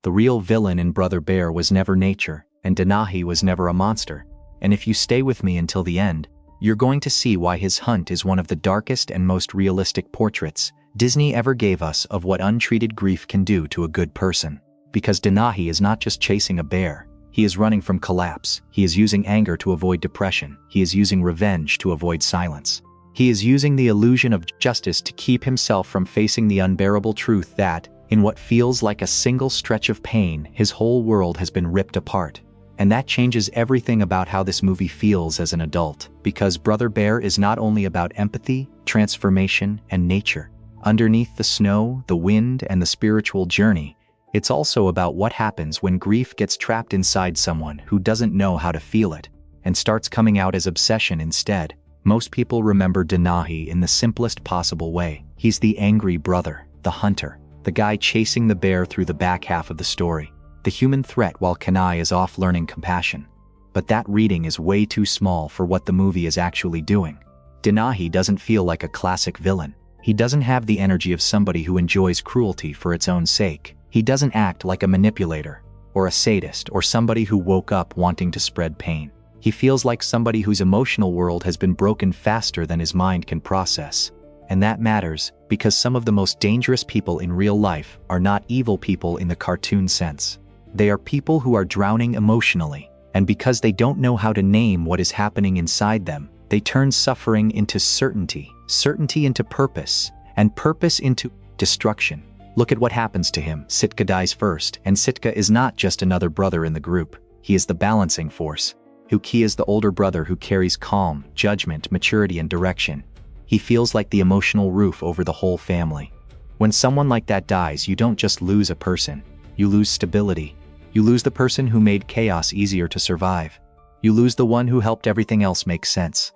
The real villain in Brother Bear was never nature, and Denahi was never a monster. And if you stay with me until the end, you're going to see why his hunt is one of the darkest and most realistic portraits Disney ever gave us of what untreated grief can do to a good person. Because Denahi is not just chasing a bear. He is running from collapse. He is using anger to avoid depression. He is using revenge to avoid silence. He is using the illusion of justice to keep himself from facing the unbearable truth that, in what feels like a single stretch of pain, his whole world has been ripped apart. And that changes everything about how this movie feels as an adult, because Brother Bear is not only about empathy, transformation, and nature. Underneath the snow, the wind, and the spiritual journey, it's also about what happens when grief gets trapped inside someone who doesn't know how to feel it, and starts coming out as obsession instead. Most people remember Denahi in the simplest possible way. He's the angry brother, the hunter, the guy chasing the bear through the back half of the story. The human threat while Kenai is off learning compassion. But that reading is way too small for what the movie is actually doing. Denahi doesn't feel like a classic villain. He doesn't have the energy of somebody who enjoys cruelty for its own sake. He doesn't act like a manipulator, or a sadist, or somebody who woke up wanting to spread pain. He feels like somebody whose emotional world has been broken faster than his mind can process. And that matters, because some of the most dangerous people in real life are not evil people in the cartoon sense. They are people who are drowning emotionally, and because they don't know how to name what is happening inside them, they turn suffering into certainty, certainty into purpose, and purpose into destruction. Look at what happens to him. Sitka dies first, and Sitka is not just another brother in the group. He is the balancing force. Huki is the older brother who carries calm, judgment, maturity, and direction. He feels like the emotional roof over the whole family. When someone like that dies, you don't just lose a person. You lose stability. You lose the person who made chaos easier to survive. You lose the one who helped everything else make sense.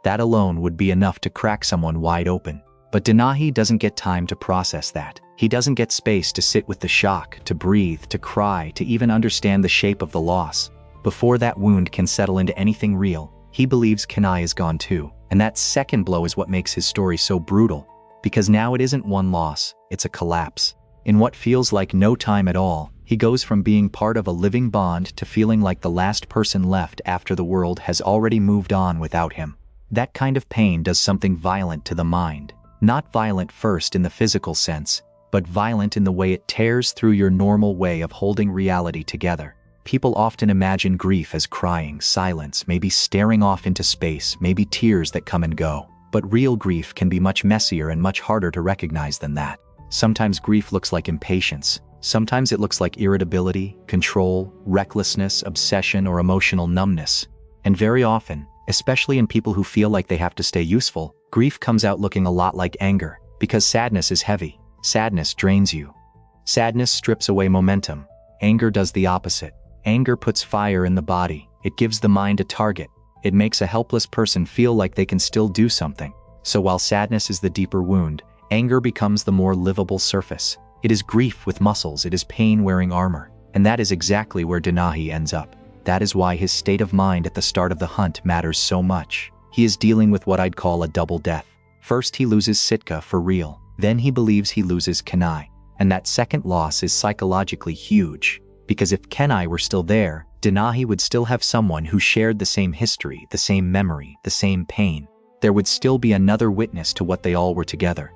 That alone would be enough to crack someone wide open. But Denahi doesn't get time to process that. He doesn't get space to sit with the shock, to breathe, to cry, to even understand the shape of the loss. Before that wound can settle into anything real, he believes Kenai is gone too. And that second blow is what makes his story so brutal. Because now it isn't one loss, it's a collapse. In what feels like no time at all, he goes from being part of a living bond to feeling like the last person left after the world has already moved on without him. That kind of pain does something violent to the mind. Not violent first in the physical sense, but violent in the way it tears through your normal way of holding reality together. People often imagine grief as crying, silence, maybe staring off into space, maybe tears that come and go. But real grief can be much messier and much harder to recognize than that. Sometimes grief looks like impatience. Sometimes it looks like irritability, control, recklessness, obsession, or emotional numbness. And very often, especially in people who feel like they have to stay useful, grief comes out looking a lot like anger, because sadness is heavy. Sadness drains you. Sadness strips away momentum. Anger does the opposite. Anger puts fire in the body. It gives the mind a target. It makes a helpless person feel like they can still do something. So while sadness is the deeper wound, anger becomes the more livable surface. It is grief with muscles, it is pain wearing armor. And that is exactly where Denahi ends up. That is why his state of mind at the start of the hunt matters so much. He is dealing with what I'd call a double death. First he loses Sitka for real. Then he believes he loses Kenai. And that second loss is psychologically huge. Because if Kenai were still there, Denahi would still have someone who shared the same history, the same memory, the same pain. There would still be another witness to what they all were together.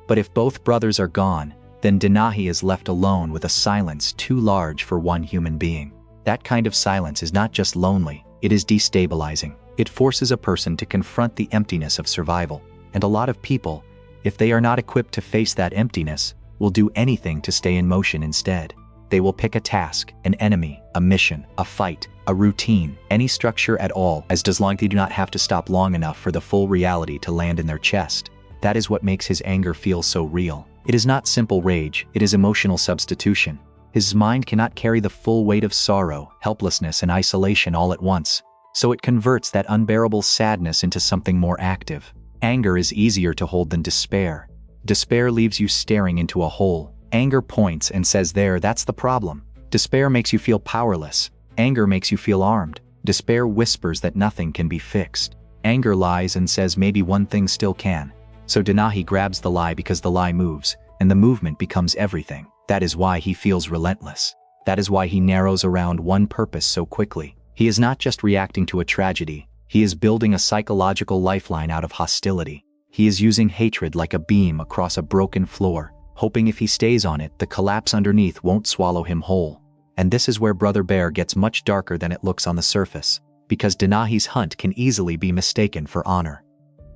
But if both brothers are gone, then Denahi is left alone with a silence too large for one human being. That kind of silence is not just lonely, it is destabilizing. It forces a person to confront the emptiness of survival. And a lot of people, if they are not equipped to face that emptiness, will do anything to stay in motion instead. They will pick a task, an enemy, a mission, a fight, a routine, any structure at all, as long as they do not have to stop long enough for the full reality to land in their chest. That is what makes his anger feel so real. It is not simple rage, it is emotional substitution. His mind cannot carry the full weight of sorrow, helplessness, and isolation all at once. So it converts that unbearable sadness into something more active. Anger is easier to hold than despair. Despair leaves you staring into a hole. Anger points and says that's the problem. Despair makes you feel powerless. Anger makes you feel armed. Despair whispers that nothing can be fixed. Anger lies and says maybe one thing still can. So Denahi grabs the lie because the lie moves, and the movement becomes everything. That is why he feels relentless. That is why he narrows around one purpose so quickly. He is not just reacting to a tragedy, he is building a psychological lifeline out of hostility. He is using hatred like a beam across a broken floor, hoping if he stays on it, the collapse underneath won't swallow him whole. And this is where Brother Bear gets much darker than it looks on the surface, because Denahi's hunt can easily be mistaken for honor.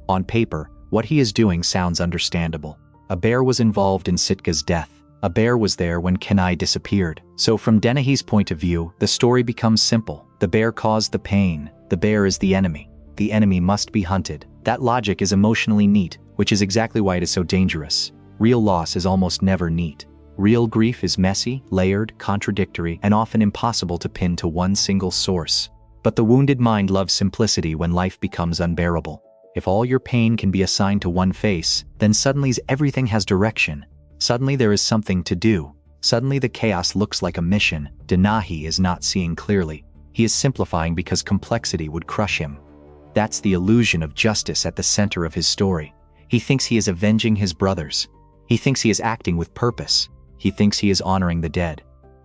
On paper, what he is doing sounds understandable. A bear was involved in Sitka's death. A bear was there when Kenai disappeared. So from Denahi's point of view, the story becomes simple. The bear caused the pain. The bear is the enemy. The enemy must be hunted. That logic is emotionally neat, which is exactly why it is so dangerous. Real loss is almost never neat. Real grief is messy, layered, contradictory, and often impossible to pin to one single source. But the wounded mind loves simplicity when life becomes unbearable. If all your pain can be assigned to one face, then suddenly everything has direction. Suddenly there is something to do. Suddenly the chaos looks like a mission. Denahi is not seeing clearly. He is simplifying because complexity would crush him. That's the illusion of justice at the center of his story. He thinks he is avenging his brothers. He thinks he is acting with purpose. He thinks he is honoring the dead.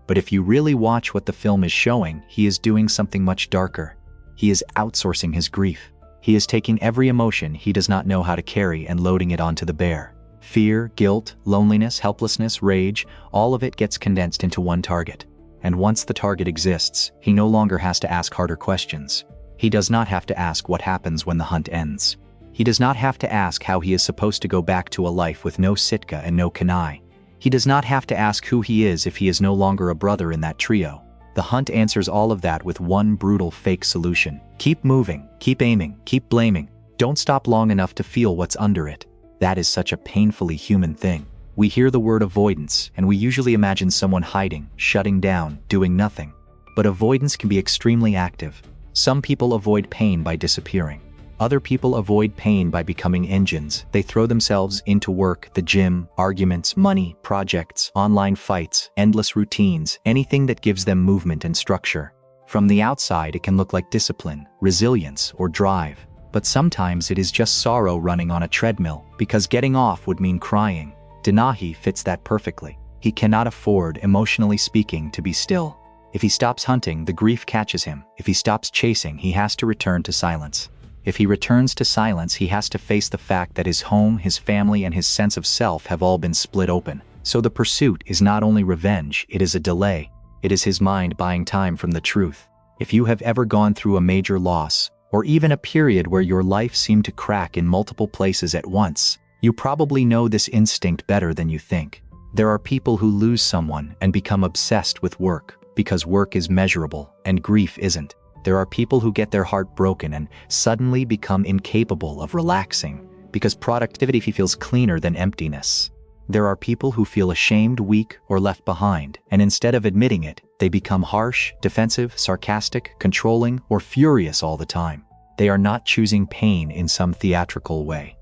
But if you really watch what the film is showing, he is doing something much darker. He is outsourcing his grief. He is taking every emotion he does not know how to carry and loading it onto the bear. Fear, guilt, loneliness, helplessness, rage, all of it gets condensed into one target. And once the target exists, he no longer has to ask harder questions. He does not have to ask what happens when the hunt ends. He does not have to ask how he is supposed to go back to a life with no Sitka and no Kenai. He does not have to ask who he is if he is no longer a brother in that trio. The hunt answers all of that with one brutal fake solution. Keep moving, keep aiming, keep blaming. Don't stop long enough to feel what's under it. That is such a painfully human thing. We hear the word avoidance, and we usually imagine someone hiding, shutting down, doing nothing. But avoidance can be extremely active. Some people avoid pain by disappearing. Other people avoid pain by becoming engines. They throw themselves into work, the gym, arguments, money, projects, online fights, endless routines, anything that gives them movement and structure. From the outside, it can look like discipline, resilience, or drive. But sometimes it is just sorrow running on a treadmill, because getting off would mean crying. Denahi fits that perfectly. He cannot afford, emotionally speaking, to be still. If he stops hunting, the grief catches him. If he stops chasing, he has to return to silence. If he returns to silence, he has to face the fact that his home, his family, and his sense of self have all been split open. So the pursuit is not only revenge, it is a delay. It is his mind buying time from the truth. If you have ever gone through a major loss, or even a period where your life seemed to crack in multiple places at once, you probably know this instinct better than you think. There are people who lose someone and become obsessed with work, because work is measurable and grief isn't. There are people who get their heart broken and suddenly become incapable of relaxing, because productivity feels cleaner than emptiness. There are people who feel ashamed, weak, or left behind, and instead of admitting it, they become harsh, defensive, sarcastic, controlling, or furious all the time. They are not choosing pain in some theatrical way.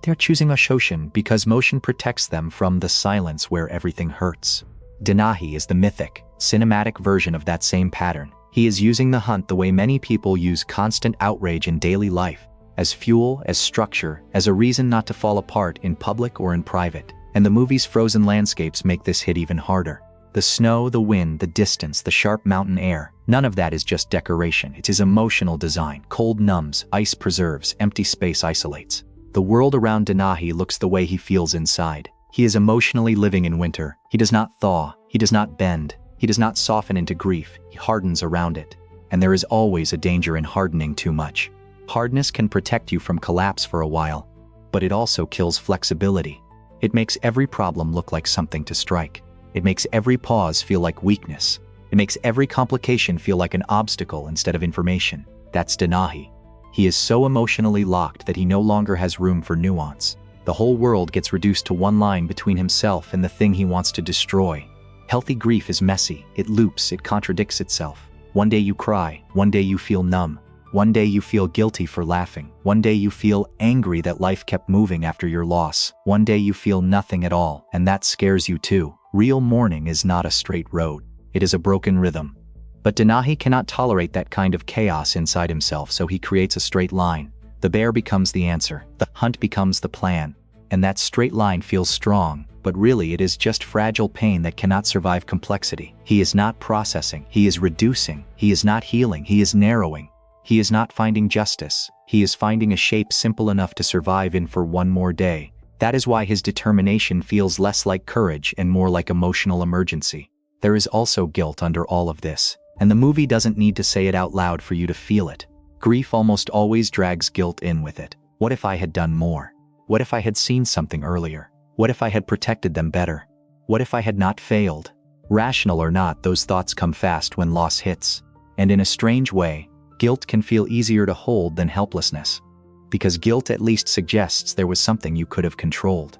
They are choosing emotion because motion protects them from the silence where everything hurts. Denahi is the mythic, cinematic version of that same pattern. He is using the hunt the way many people use constant outrage in daily life, as fuel, as structure, as a reason not to fall apart in public or in private. And the movie's frozen landscapes make this hit even harder. The snow, the wind, the distance, the sharp mountain air, none of that is just decoration. It is emotional design. Cold numbs, ice preserves, empty space isolates. The world around Denahi looks the way he feels inside. He is emotionally living in winter. He does not thaw. He does not bend. He does not soften into grief. He hardens around it. And there is always a danger in hardening too much. Hardness can protect you from collapse for a while, but it also kills flexibility. It makes every problem look like something to strike. It makes every pause feel like weakness. It makes every complication feel like an obstacle instead of information. That's Denahi. He is so emotionally locked that he no longer has room for nuance. The whole world gets reduced to one line between himself and the thing he wants to destroy. Healthy grief is messy. It loops, it contradicts itself. One day you cry, one day you feel numb. One day you feel guilty for laughing. One day you feel angry that life kept moving after your loss. One day you feel nothing at all, and that scares you too. Real mourning is not a straight road. It is a broken rhythm. But Denahi cannot tolerate that kind of chaos inside himself, so he creates a straight line. The bear becomes the answer. The hunt becomes the plan. And that straight line feels strong, but really it is just fragile pain that cannot survive complexity. He is not processing, he is reducing, he is not healing, he is narrowing. He is not finding justice, he is finding a shape simple enough to survive in for one more day. That is why his determination feels less like courage and more like emotional emergency. There is also guilt under all of this, and the movie doesn't need to say it out loud for you to feel it. Grief almost always drags guilt in with it. What if I had done more? What if I had seen something earlier? What if I had protected them better? What if I had not failed? Rational or not, those thoughts come fast when loss hits. And in a strange way, guilt can feel easier to hold than helplessness. Because guilt at least suggests there was something you could have controlled.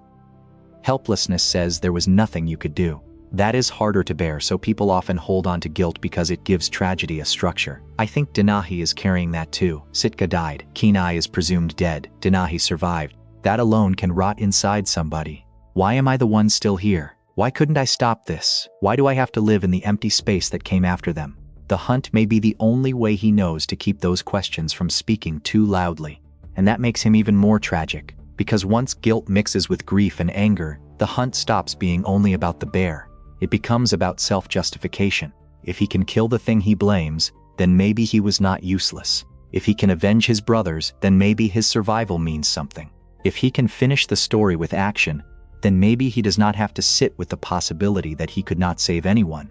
Helplessness says there was nothing you could do. That is harder to bear, so people often hold on to guilt because it gives tragedy a structure. I think Denahi is carrying that too. Sitka died, Kenai is presumed dead, Denahi survived. That alone can rot inside somebody. Why am I the one still here? Why couldn't I stop this? Why do I have to live in the empty space that came after them? The hunt may be the only way he knows to keep those questions from speaking too loudly. And that makes him even more tragic, because once guilt mixes with grief and anger, the hunt stops being only about the bear. It becomes about self-justification. If he can kill the thing he blames, then maybe he was not useless. If he can avenge his brothers, then maybe his survival means something. If he can finish the story with action, then maybe he does not have to sit with the possibility that he could not save anyone.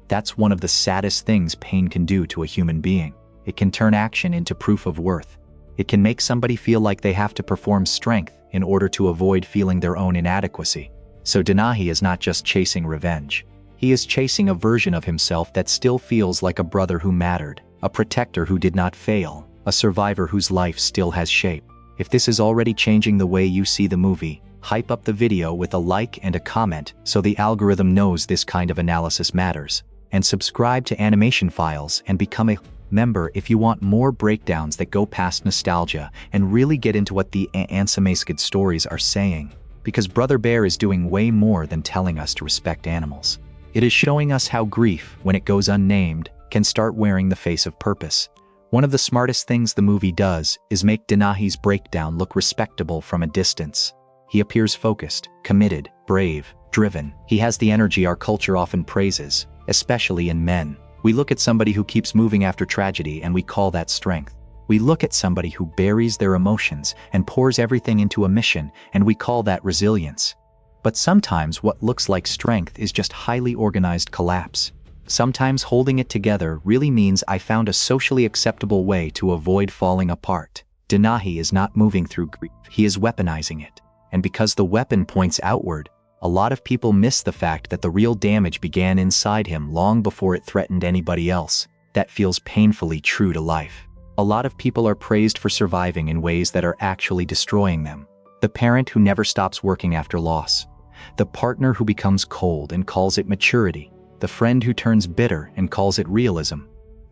That's one of the saddest things pain can do to a human being. It can turn action into proof of worth. It can make somebody feel like they have to perform strength in order to avoid feeling their own inadequacy. So Denahi is not just chasing revenge. He is chasing a version of himself that still feels like a brother who mattered, a protector who did not fail, a survivor whose life still has shape. If this is already changing the way you see the movie, hype up the video with a like and a comment so the algorithm knows this kind of analysis matters. And subscribe to Animation Files and become a member if you want more breakdowns that go past nostalgia and really get into what the Ansamaskid stories are saying. Because Brother Bear is doing way more than telling us to respect animals. It is showing us how grief, when it goes unnamed, can start wearing the face of purpose. One of the smartest things the movie does is make Denahi's breakdown look respectable from a distance. He appears focused, committed, brave, driven. He has the energy our culture often praises, especially in men. We look at somebody who keeps moving after tragedy and we call that strength. We look at somebody who buries their emotions and pours everything into a mission, and we call that resilience. But sometimes what looks like strength is just highly organized collapse. Sometimes holding it together really means I found a socially acceptable way to avoid falling apart. Denahi is not moving through grief, he is weaponizing it. And because the weapon points outward, a lot of people miss the fact that the real damage began inside him long before it threatened anybody else. That feels painfully true to life. A lot of people are praised for surviving in ways that are actually destroying them. The parent who never stops working after loss. The partner who becomes cold and calls it maturity. The friend who turns bitter and calls it realism.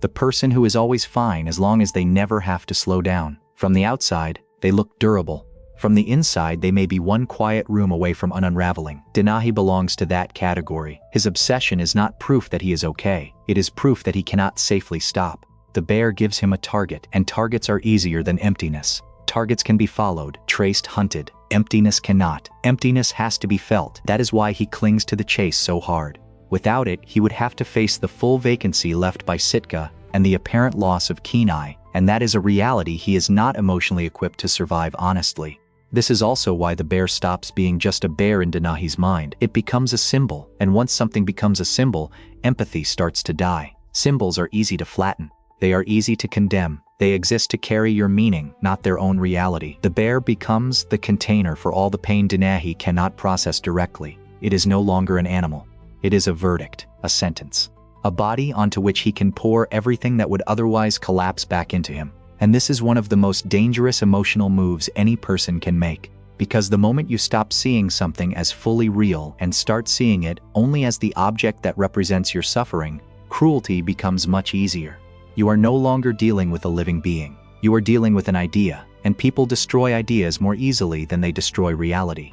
The person who is always fine as long as they never have to slow down. From the outside, they look durable. From the inside, they may be one quiet room away from unraveling. Denahi belongs to that category. His obsession is not proof that he is okay. It is proof that he cannot safely stop. The bear gives him a target, and targets are easier than emptiness. Targets can be followed, traced, hunted. Emptiness cannot. Emptiness has to be felt. That is why he clings to the chase so hard. Without it, he would have to face the full vacancy left by Sitka and the apparent loss of Kenai, and that is a reality he is not emotionally equipped to survive honestly. This is also why the bear stops being just a bear in Denahi's mind. It becomes a symbol, and once something becomes a symbol, empathy starts to die. Symbols are easy to flatten. They are easy to condemn. They exist to carry your meaning, not their own reality. The bear becomes the container for all the pain Denahi cannot process directly. It is no longer an animal. It is a verdict, a sentence, a body onto which he can pour everything that would otherwise collapse back into him. And this is one of the most dangerous emotional moves any person can make. Because the moment you stop seeing something as fully real and start seeing it only as the object that represents your suffering, cruelty becomes much easier. You are no longer dealing with a living being. You are dealing with an idea, and people destroy ideas more easily than they destroy reality.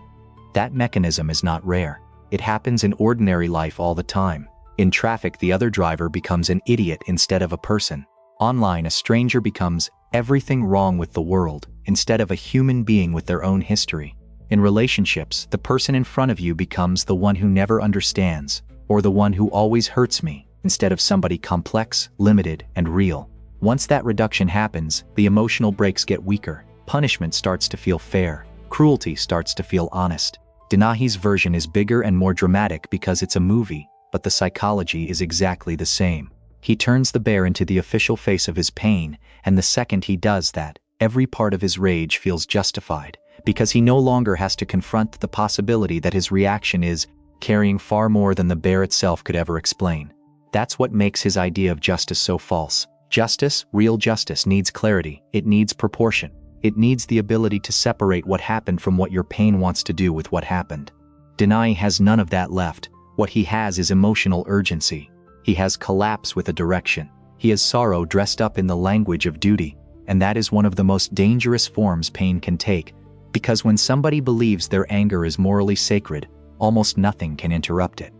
That mechanism is not rare. It happens in ordinary life all the time. In traffic, the other driver becomes an idiot instead of a person. Online, a stranger becomes everything wrong with the world instead of a human being with their own history. In relationships, the person in front of you becomes the one who never understands, or the one who always hurts me, instead of somebody complex, limited, and real. Once that reduction happens, the emotional brakes get weaker. Punishment starts to feel fair. Cruelty starts to feel honest. Denahi's version is bigger and more dramatic because it's a movie, but the psychology is exactly the same. He turns the bear into the official face of his pain, and the second he does that, every part of his rage feels justified, because he no longer has to confront the possibility that his reaction is carrying far more than the bear itself could ever explain. That's what makes his idea of justice so false. Justice, real justice, needs clarity. It needs proportion. It needs the ability to separate what happened from what your pain wants to do with what happened. Denahi has none of that left. What he has is emotional urgency. He has collapse with a direction. He has sorrow dressed up in the language of duty, and that is one of the most dangerous forms pain can take, because when somebody believes their anger is morally sacred, almost nothing can interrupt it.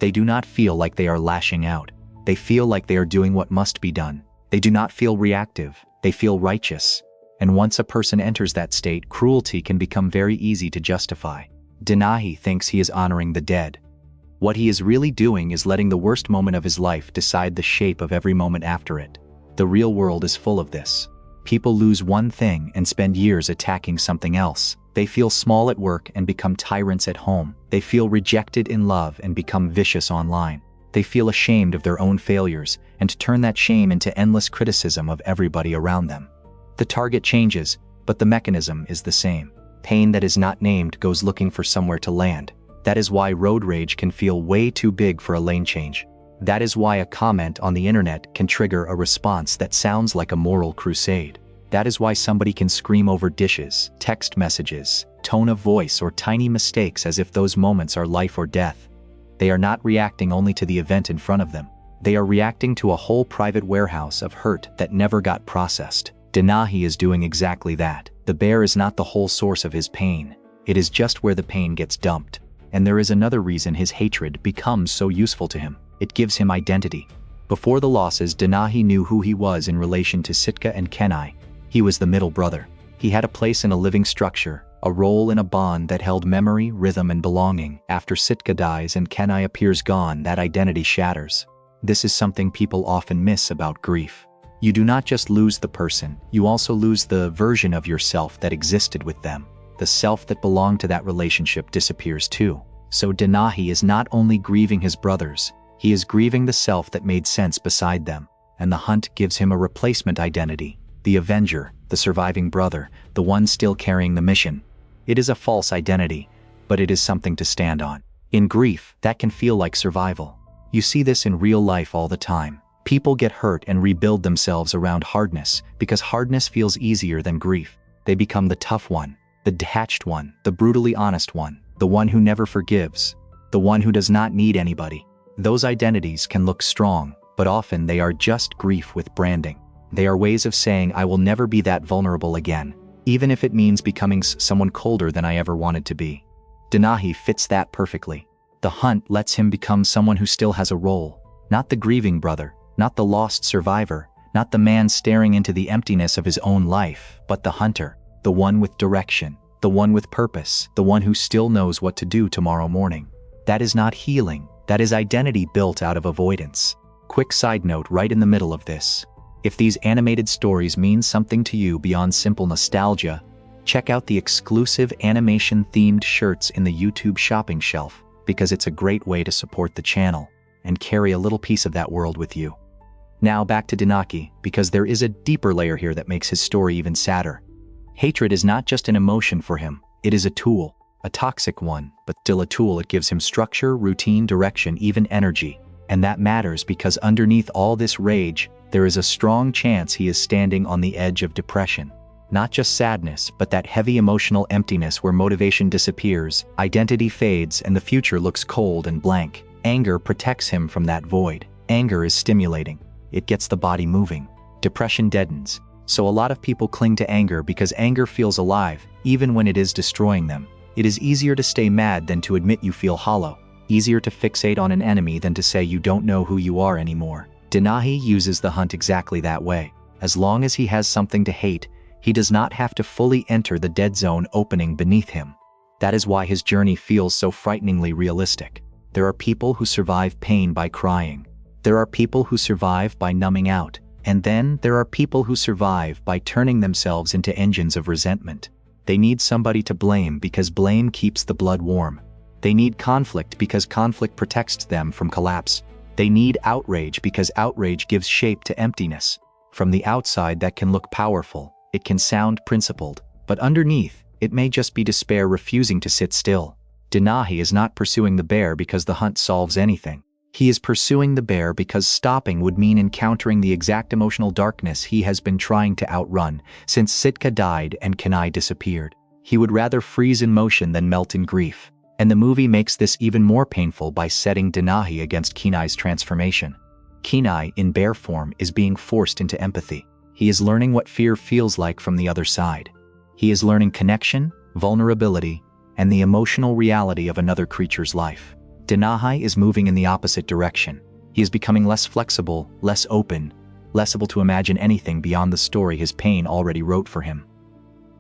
They do not feel like they are lashing out. They feel like they are doing what must be done. They do not feel reactive. They feel righteous. And once a person enters that state, cruelty can become very easy to justify. Denahi thinks he is honoring the dead. What he is really doing is letting the worst moment of his life decide the shape of every moment after it. The real world is full of this. People lose one thing and spend years attacking something else. They feel small at work and become tyrants at home. They feel rejected in love and become vicious online. They feel ashamed of their own failures and turn that shame into endless criticism of everybody around them. The target changes, but the mechanism is the same. Pain that is not named goes looking for somewhere to land. That is why road rage can feel way too big for a lane change. That is why a comment on the internet can trigger a response that sounds like a moral crusade. That is why somebody can scream over dishes, text messages, tone of voice, or tiny mistakes as if those moments are life or death. They are not reacting only to the event in front of them. They are reacting to a whole private warehouse of hurt that never got processed. Denahi is doing exactly that. The bear is not the whole source of his pain. It is just where the pain gets dumped. And there is another reason his hatred becomes so useful to him. It gives him identity. Before the losses, Denahi knew who he was in relation to Sitka and Kenai. He was the middle brother. He had a place in a living structure, a role in a bond that held memory, rhythm, and belonging. After Sitka dies and Kenai appears gone, that identity shatters. This is something people often miss about grief. You do not just lose the person, you also lose the version of yourself that existed with them. The self that belonged to that relationship disappears too. So Denahi is not only grieving his brothers, he is grieving the self that made sense beside them. And the hunt gives him a replacement identity. The avenger, the surviving brother, the one still carrying the mission. It is a false identity, but it is something to stand on. In grief, that can feel like survival. You see this in real life all the time. People get hurt and rebuild themselves around hardness because hardness feels easier than grief. They become the tough one, the detached one, the brutally honest one, the one who never forgives, the one who does not need anybody. Those identities can look strong, but often they are just grief with branding. They are ways of saying, I will never be that vulnerable again, even if it means becoming someone colder than I ever wanted to be. Denahi fits that perfectly. The hunt lets him become someone who still has a role, not the grieving brother, not the lost survivor, not the man staring into the emptiness of his own life, but the hunter, the one with direction, the one with purpose, the one who still knows what to do tomorrow morning. That is not healing, that is identity built out of avoidance. Quick side note right in the middle of this. If these animated stories mean something to you beyond simple nostalgia, check out the exclusive animation-themed shirts in the YouTube shopping shelf, because it's a great way to support the channel and carry a little piece of that world with you. Now back to Denahi, because there is a deeper layer here that makes his story even sadder. Hatred is not just an emotion for him, it is a tool, a toxic one, but still a tool. It gives him structure, routine, direction, even energy. And that matters because underneath all this rage, there is a strong chance he is standing on the edge of depression. Not just sadness, but that heavy emotional emptiness where motivation disappears, identity fades, and the future looks cold and blank. Anger protects him from that void. Anger is stimulating. It gets the body moving. Depression deadens. So a lot of people cling to anger because anger feels alive, even when it is destroying them. It is easier to stay mad than to admit you feel hollow. Easier to fixate on an enemy than to say you don't know who you are anymore. Denahi uses the hunt exactly that way. As long as he has something to hate, he does not have to fully enter the dead zone opening beneath him. That is why his journey feels so frighteningly realistic. There are people who survive pain by crying. There are people who survive by numbing out. And then there are people who survive by turning themselves into engines of resentment. They need somebody to blame because blame keeps the blood warm. They need conflict because conflict protects them from collapse. They need outrage because outrage gives shape to emptiness. From the outside, that can look powerful. It can sound principled. But underneath, it may just be despair refusing to sit still. Denahi is not pursuing the bear because the hunt solves anything. He is pursuing the bear because stopping would mean encountering the exact emotional darkness he has been trying to outrun since Sitka died and Kenai disappeared. He would rather freeze in motion than melt in grief. And the movie makes this even more painful by setting Denahi against Kenai's transformation. Kenai, in bear form, is being forced into empathy. He is learning what fear feels like from the other side. He is learning connection, vulnerability, and the emotional reality of another creature's life. Denahi is moving in the opposite direction. He is becoming less flexible, less open, less able to imagine anything beyond the story his pain already wrote for him.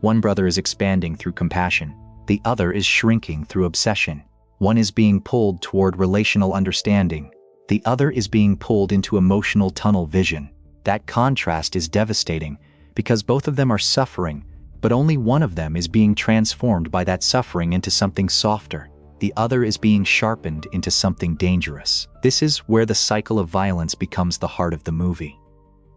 One brother is expanding through compassion. The other is shrinking through obsession. One is being pulled toward relational understanding. The other is being pulled into emotional tunnel vision. That contrast is devastating because both of them are suffering, but only one of them is being transformed by that suffering into something softer. The other is being sharpened into something dangerous. This is where the cycle of violence becomes the heart of the movie.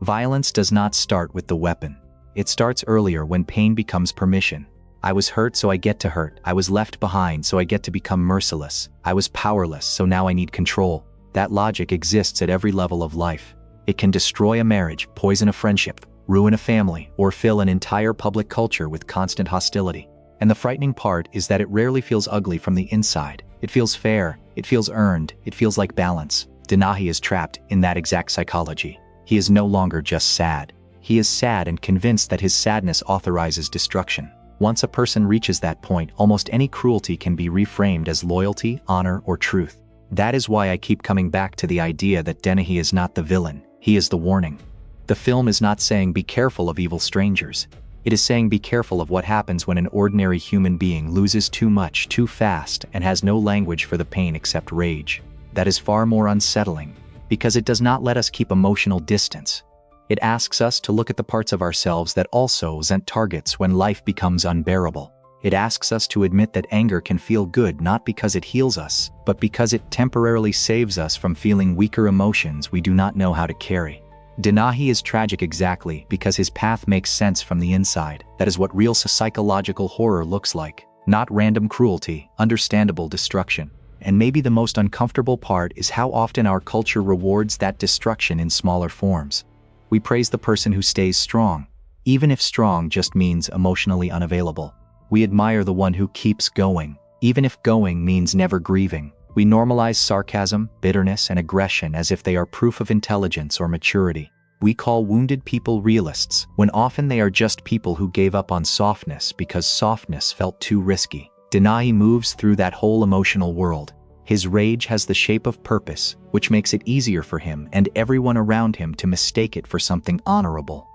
Violence does not start with the weapon. It starts earlier when pain becomes permission. I was hurt, so I get to hurt. I was left behind, so I get to become merciless. I was powerless, so now I need control. That logic exists at every level of life. It can destroy a marriage, poison a friendship, ruin a family, or fill an entire public culture with constant hostility. And the frightening part is that it rarely feels ugly from the inside. It feels fair, it feels earned, it feels like balance. Denahi is trapped in that exact psychology. He is no longer just sad. He is sad and convinced that his sadness authorizes destruction. Once a person reaches that point, almost any cruelty can be reframed as loyalty, honor, or truth. That is why I keep coming back to the idea that Denahi is not the villain. He is the warning. The film is not saying be careful of evil strangers. It is saying be careful of what happens when an ordinary human being loses too much, too fast, and has no language for the pain except rage. That is far more unsettling, because it does not let us keep emotional distance. It asks us to look at the parts of ourselves that also present targets when life becomes unbearable. It asks us to admit that anger can feel good not because it heals us, but because it temporarily saves us from feeling weaker emotions we do not know how to carry. Denahi is tragic exactly because his path makes sense from the inside. That is what real psychological horror looks like. Not random cruelty, understandable destruction. And maybe the most uncomfortable part is how often our culture rewards that destruction in smaller forms. We praise the person who stays strong, even if strong just means emotionally unavailable. We admire the one who keeps going, even if going means never grieving. We normalize sarcasm, bitterness, and aggression as if they are proof of intelligence or maturity. We call wounded people realists, when often they are just people who gave up on softness because softness felt too risky. Denahi moves through that whole emotional world. His rage has the shape of purpose, which makes it easier for him and everyone around him to mistake it for something honorable.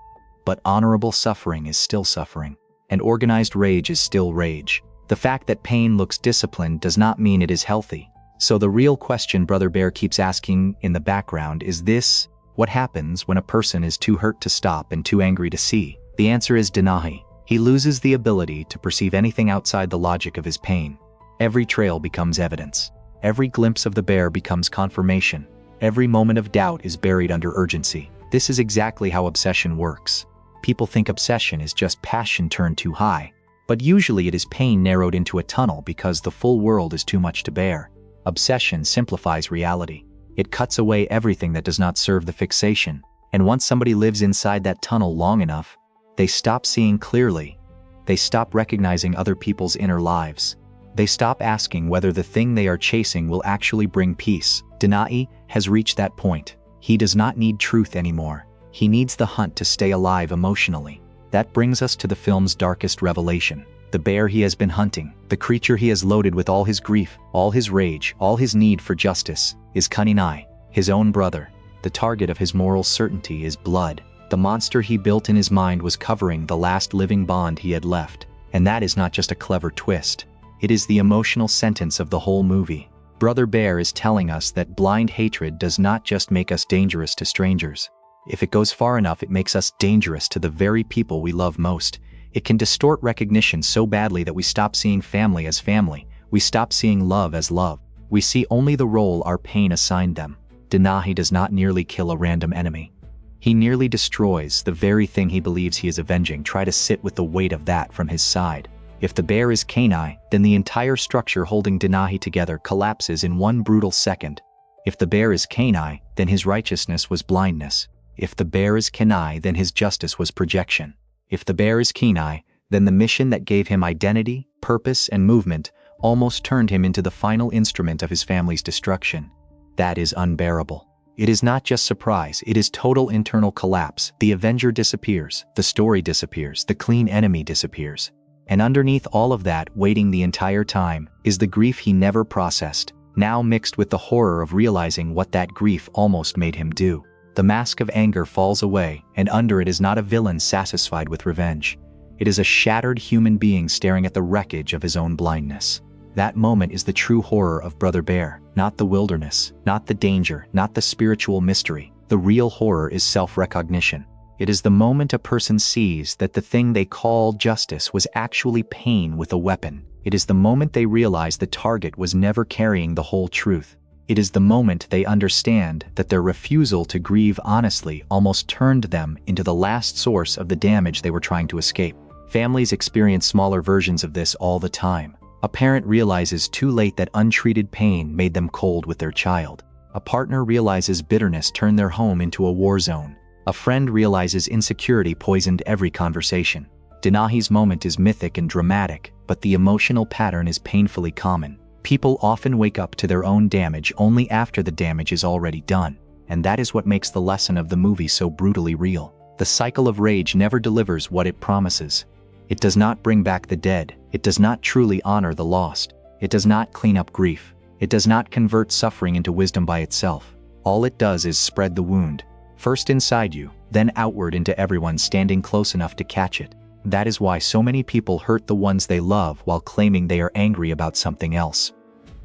But honorable suffering is still suffering, and organized rage is still rage. The fact that pain looks disciplined does not mean it is healthy. So the real question Brother Bear keeps asking in the background is this: what happens when a person is too hurt to stop and too angry to see? The answer is Denahi. He loses the ability to perceive anything outside the logic of his pain. Every trail becomes evidence. Every glimpse of the bear becomes confirmation. Every moment of doubt is buried under urgency. This is exactly how obsession works. People think obsession is just passion turned too high, but usually it is pain narrowed into a tunnel because the full world is too much to bear. Obsession simplifies reality. It cuts away everything that does not serve the fixation, and once somebody lives inside that tunnel long enough, they stop seeing clearly. They stop recognizing other people's inner lives. They stop asking whether the thing they are chasing will actually bring peace. Denahi has reached that point. He does not need truth anymore. He needs the hunt to stay alive emotionally. That brings us to the film's darkest revelation. The bear he has been hunting, the creature he has loaded with all his grief, all his rage, all his need for justice, is Kenai, his own brother. The target of his moral certainty is blood. The monster he built in his mind was covering the last living bond he had left. And that is not just a clever twist. It is the emotional sentence of the whole movie. Brother Bear is telling us that blind hatred does not just make us dangerous to strangers. If it goes far enough, it makes us dangerous to the very people we love most. It can distort recognition so badly that we stop seeing family as family. We stop seeing love as love. We see only the role our pain assigned them. Denahi does not nearly kill a random enemy. He nearly destroys the very thing he believes he is avenging. Try to sit with the weight of that from his side. If the bear is canine, then the entire structure holding Denahi together collapses in one brutal second. If the bear is canine, then his righteousness was blindness. If the bear is canine, then his justice was projection. If the bear is canine, then the mission that gave him identity, purpose, and movement almost turned him into the final instrument of his family's destruction. That is unbearable. It is not just surprise, it is total internal collapse. The Avenger disappears, the story disappears, the clean enemy disappears. And underneath all of that, waiting the entire time, is the grief he never processed, now mixed with the horror of realizing what that grief almost made him do. The mask of anger falls away, and under it is not a villain satisfied with revenge. It is a shattered human being staring at the wreckage of his own blindness. That moment is the true horror of Brother Bear, not the wilderness, not the danger, not the spiritual mystery. The real horror is self-recognition. It is the moment a person sees that the thing they call justice was actually pain with a weapon. It is the moment they realize the target was never carrying the whole truth. It is the moment they understand that their refusal to grieve honestly almost turned them into the last source of the damage they were trying to escape. Families experience smaller versions of this all the time. A parent realizes too late that untreated pain made them cold with their child. A partner realizes bitterness turned their home into a war zone. A friend realizes insecurity poisoned every conversation. Denahi's moment is mythic and dramatic, but the emotional pattern is painfully common. People often wake up to their own damage only after the damage is already done, and that is what makes the lesson of the movie so brutally real. The cycle of rage never delivers what it promises. It does not bring back the dead. It does not truly honor the lost. It does not clean up grief. It does not convert suffering into wisdom by itself. All it does is spread the wound, first inside you, then outward into everyone standing close enough to catch it. That is why so many people hurt the ones they love while claiming they are angry about something else.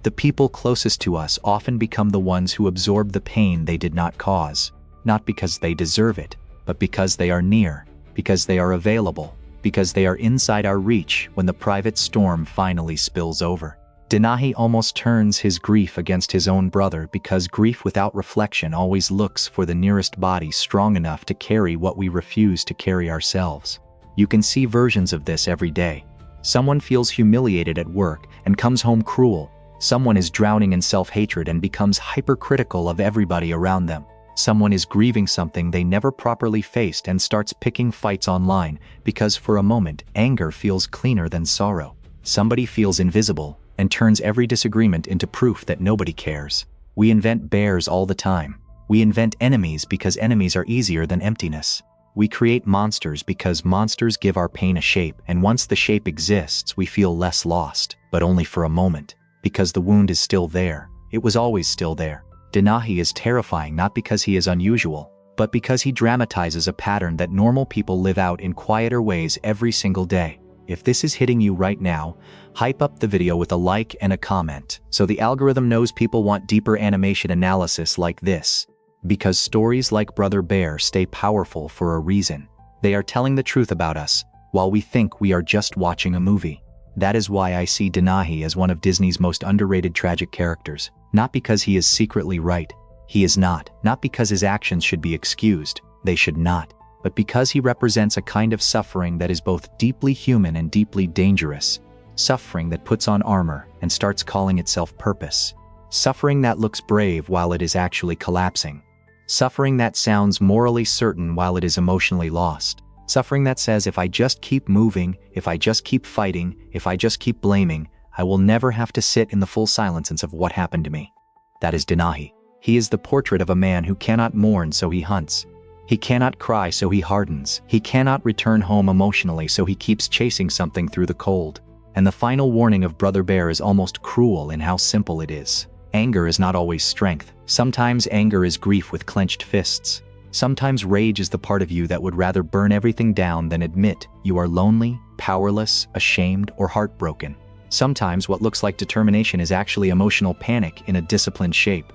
The people closest to us often become the ones who absorb the pain they did not cause, not because they deserve it, but because they are near, because they are available, because they are inside our reach when the private storm finally spills over. Denahi almost turns his grief against his own brother because grief without reflection always looks for the nearest body strong enough to carry what we refuse to carry ourselves. You can see versions of this every day. Someone feels humiliated at work and comes home cruel. Someone is drowning in self-hatred and becomes hypercritical of everybody around them. Someone is grieving something they never properly faced and starts picking fights online because for a moment, anger feels cleaner than sorrow. Somebody feels invisible and turns every disagreement into proof that nobody cares. We invent bears all the time. We invent enemies because enemies are easier than emptiness. We create monsters because monsters give our pain a shape, and once the shape exists, we feel less lost, but only for a moment, because the wound is still there. It was always still there. Denahi is terrifying not because he is unusual, but because he dramatizes a pattern that normal people live out in quieter ways every single day. If this is hitting you right now, hype up the video with a like and a comment, so the algorithm knows people want deeper animation analysis like this. Because stories like Brother Bear stay powerful for a reason. They are telling the truth about us, while we think we are just watching a movie. That is why I see Denahi as one of Disney's most underrated tragic characters. Not because he is secretly right. He is not. Not because his actions should be excused. They should not. But because he represents a kind of suffering that is both deeply human and deeply dangerous. Suffering that puts on armor and starts calling itself purpose. Suffering that looks brave while it is actually collapsing. Suffering that sounds morally certain while it is emotionally lost. Suffering that says if I just keep moving, if I just keep fighting, if I just keep blaming, I will never have to sit in the full silence of what happened to me. That is Denahi. He is the portrait of a man who cannot mourn, so he hunts. He cannot cry, so he hardens. He cannot return home emotionally, so he keeps chasing something through the cold. And the final warning of Brother Bear is almost cruel in how simple it is. Anger is not always strength. Sometimes anger is grief with clenched fists. Sometimes rage is the part of you that would rather burn everything down than admit you are lonely, powerless, ashamed, or heartbroken. Sometimes what looks like determination is actually emotional panic in a disciplined shape.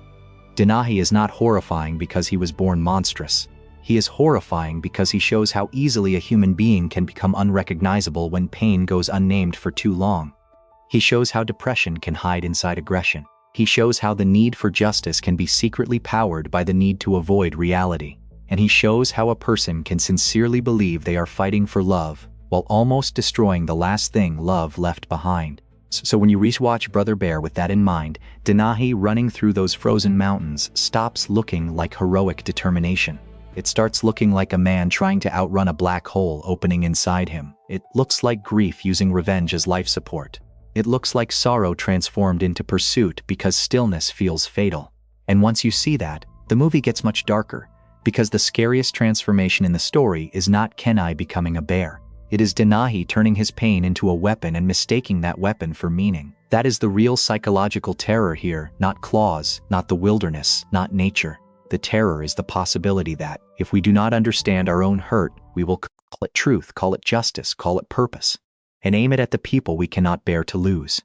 Denahi is not horrifying because he was born monstrous. He is horrifying because he shows how easily a human being can become unrecognizable when pain goes unnamed for too long. He shows how depression can hide inside aggression. He shows how the need for justice can be secretly powered by the need to avoid reality. And he shows how a person can sincerely believe they are fighting for love while almost destroying the last thing love left behind. So when you rewatch Brother Bear with that in mind, Denahi running through those frozen mountains stops looking like heroic determination. It starts looking like a man trying to outrun a black hole opening inside him. It looks like grief using revenge as life support. It looks like sorrow transformed into pursuit because stillness feels fatal. And once you see that, the movie gets much darker, because the scariest transformation in the story is not Kenai becoming a bear. It is Denahi turning his pain into a weapon and mistaking that weapon for meaning. That is the real psychological terror here, not claws, not the wilderness, not nature. The terror is the possibility that, if we do not understand our own hurt, we will call it truth, call it justice, call it purpose, and aim it at the people we cannot bear to lose.